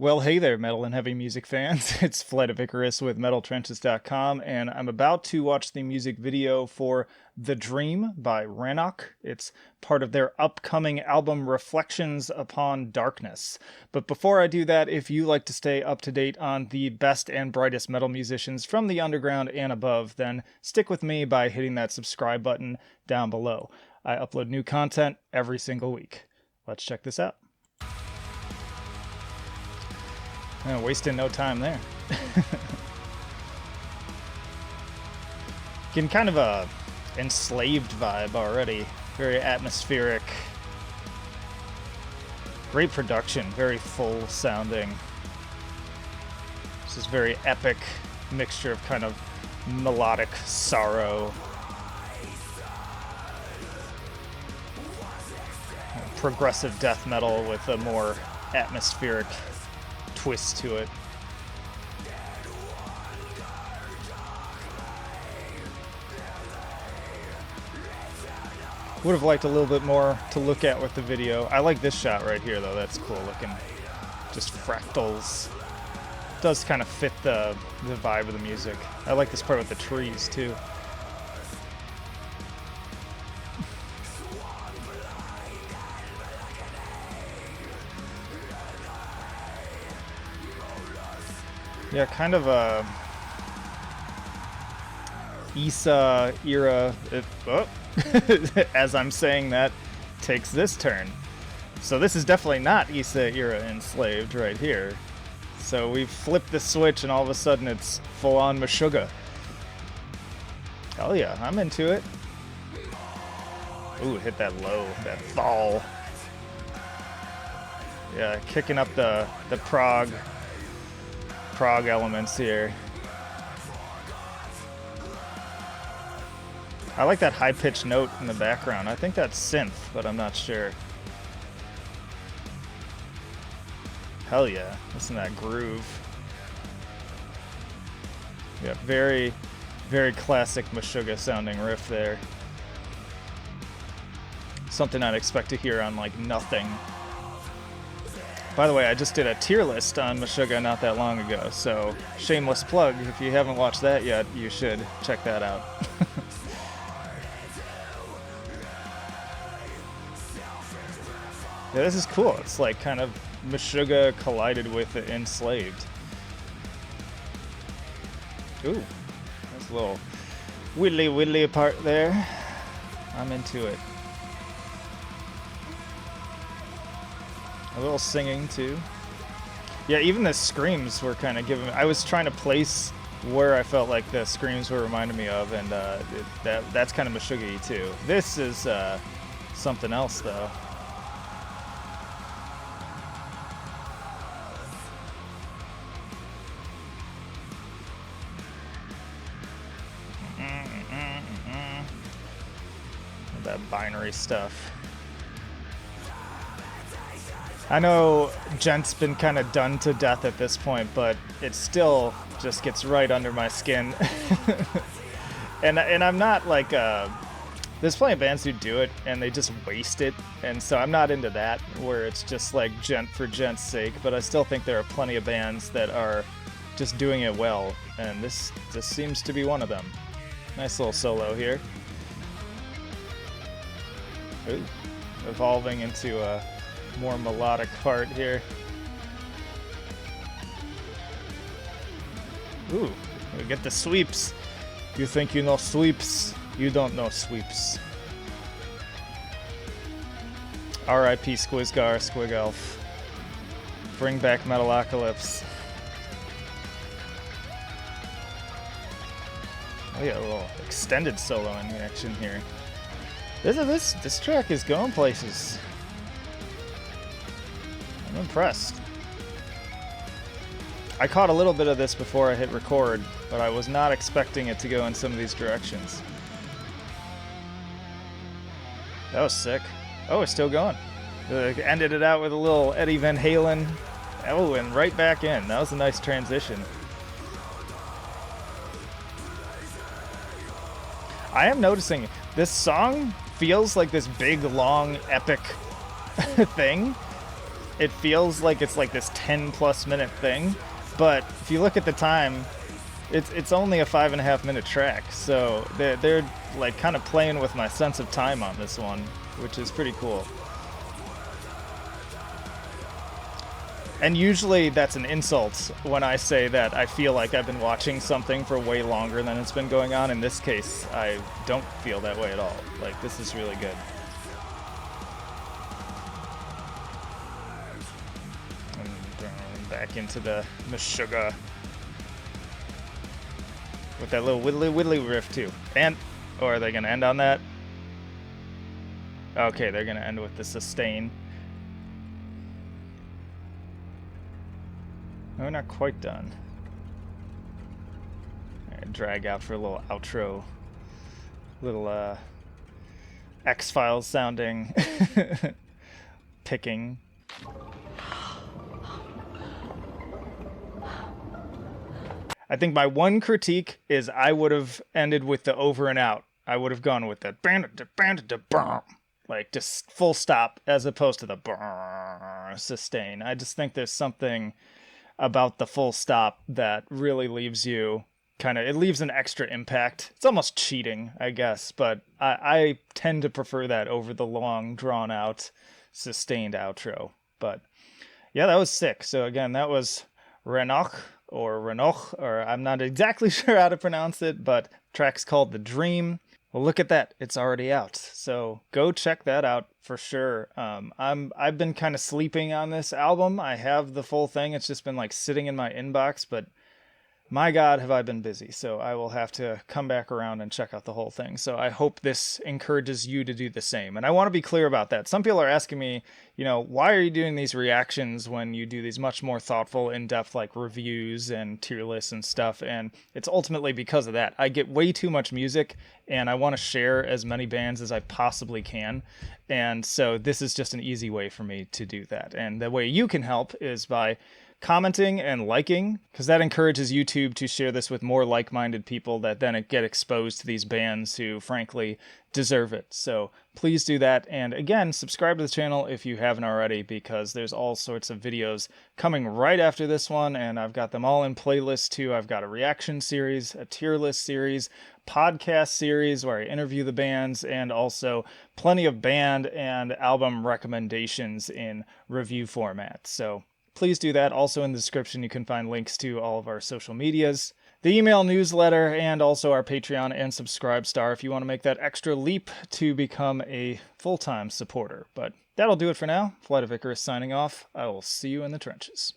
Well, hey there, metal and heavy music fans. It's Flight of Icarus with MetalTrenches.com, and I'm about to watch the music video for The Dream by Rannoch. It's part of their upcoming album Reflections Upon Darkness. But before I do that, if you like to stay up to date on the best and brightest metal musicians from the underground and above, then stick with me by hitting that subscribe button down below. I upload new content every single week. Let's check this out. Wasting no time there. Getting kind of a enslaved vibe already. Very atmospheric. Great production. Very full sounding. This is very epic mixture of kind of melodic sorrow. Progressive death metal with a more atmospheric twist to it. Would have liked a little bit more to look at with the video. I like this shot right here though, that's cool looking. Just fractals. Does kind of fit the vibe of the music. I like this part with the trees too. Yeah, kind of a Issa era, as I'm saying that, takes this turn. So this is definitely not Issa era enslaved right here. So we've flipped the switch and all of a sudden it's full-on Meshuggah. Hell yeah, I'm into it. Ooh, hit that low, that fall. Yeah, kicking up the prog elements here. I like that high-pitched note in the background. I think that's synth, but I'm not sure. Hell yeah, listen to that groove. Yeah, very, very classic Meshuggah sounding riff there. Something I'd expect to hear on like Nothing. By the way, I just did a tier list on Meshuggah not that long ago, so shameless plug. If you haven't watched that yet, you should check that out. Yeah, this is cool. It's like kind of Meshuggah collided with Enslaved. Ooh, that's a little widdly part there. I'm into it. A little singing too. Yeah, even the screams were kind of giving. I was trying to place where I felt like the screams were reminding me of, and that's kind of Meshuggah-y too. This is something else though. That binary stuff. I know Gent's been kind of done to death at this point, but it still just gets right under my skin. and I'm not like, there's plenty of bands who do it and they just waste it, and so I'm not into that, where it's just like Gent for Gent's sake, but I still think there are plenty of bands that are just doing it well, and this seems to be one of them. Nice little solo here. Ooh, evolving into a more melodic part here. Ooh, we get the sweeps. You think you know sweeps? You don't know sweeps. R.I.P. Squizgar, Squigelf. Bring back Metalocalypse. Oh yeah, a little extended solo in action here. This track is going places. I'm impressed. I caught a little bit of this before I hit record, but I was not expecting it to go in some of these directions. That was sick. Oh, it's still going. Ended it out with a little Eddie Van Halen. Oh, and right back in. That was a nice transition. I am noticing this song feels like this big, long, epic thing, it feels like it's like this 10+ minute thing, but if you look at the time, it's only a 5.5 minute track, so they're like kind of playing with my sense of time on this one, which is pretty cool. And usually that's an insult when I say that I feel like I've been watching something for way longer than it's been going on. In this case, I don't feel that way at all. Like, this is really good. And back into the sugar. With that little widdly riff too. And, or are they going to end on that? Okay, they're going to end with the sustain. No, we're not quite done. Right, drag out for a little outro. Little, X-Files sounding picking. I think my one critique is I would have ended with the over and out. I would have gone with the like just full stop as opposed to the sustain. I just think there's something about the full stop that really leaves you it leaves an extra impact. It's almost cheating, I guess, but I tend to prefer that over the long, drawn out, sustained outro. But yeah, that was sick. So again, that was Rannoch, or I'm not exactly sure how to pronounce it, but the track's called The Dream. Well, look at that. It's already out. So go check that out for sure. I've been kind of sleeping on this album. I have the full thing. It's just been like sitting in my inbox, but my God, have I been busy. So I will have to come back around and check out the whole thing. So I hope this encourages you to do the same. And I want to be clear about that. Some people are asking me, why are you doing these reactions when you do these much more thoughtful, in-depth like reviews and tier lists and stuff? And it's ultimately because of that. I get way too much music and I want to share as many bands as I possibly can. And so this is just an easy way for me to do that. And the way you can help is by commenting and liking, because that encourages YouTube to share this with more like-minded people that then get exposed to these bands who frankly deserve it. So please do that. And again, subscribe to the channel if you haven't already, because there's all sorts of videos coming right after this one, and I've got them all in playlists too. I've got a reaction series, a tier list series, podcast series where I interview the bands, and also plenty of band and album recommendations in review format. So please do that. Also in the description, you can find links to all of our social medias, the email newsletter, and also our Patreon and Subscribestar if you want to make that extra leap to become a full-time supporter. But that'll do it for now. Flight of Icarus signing off. I will see you in the trenches.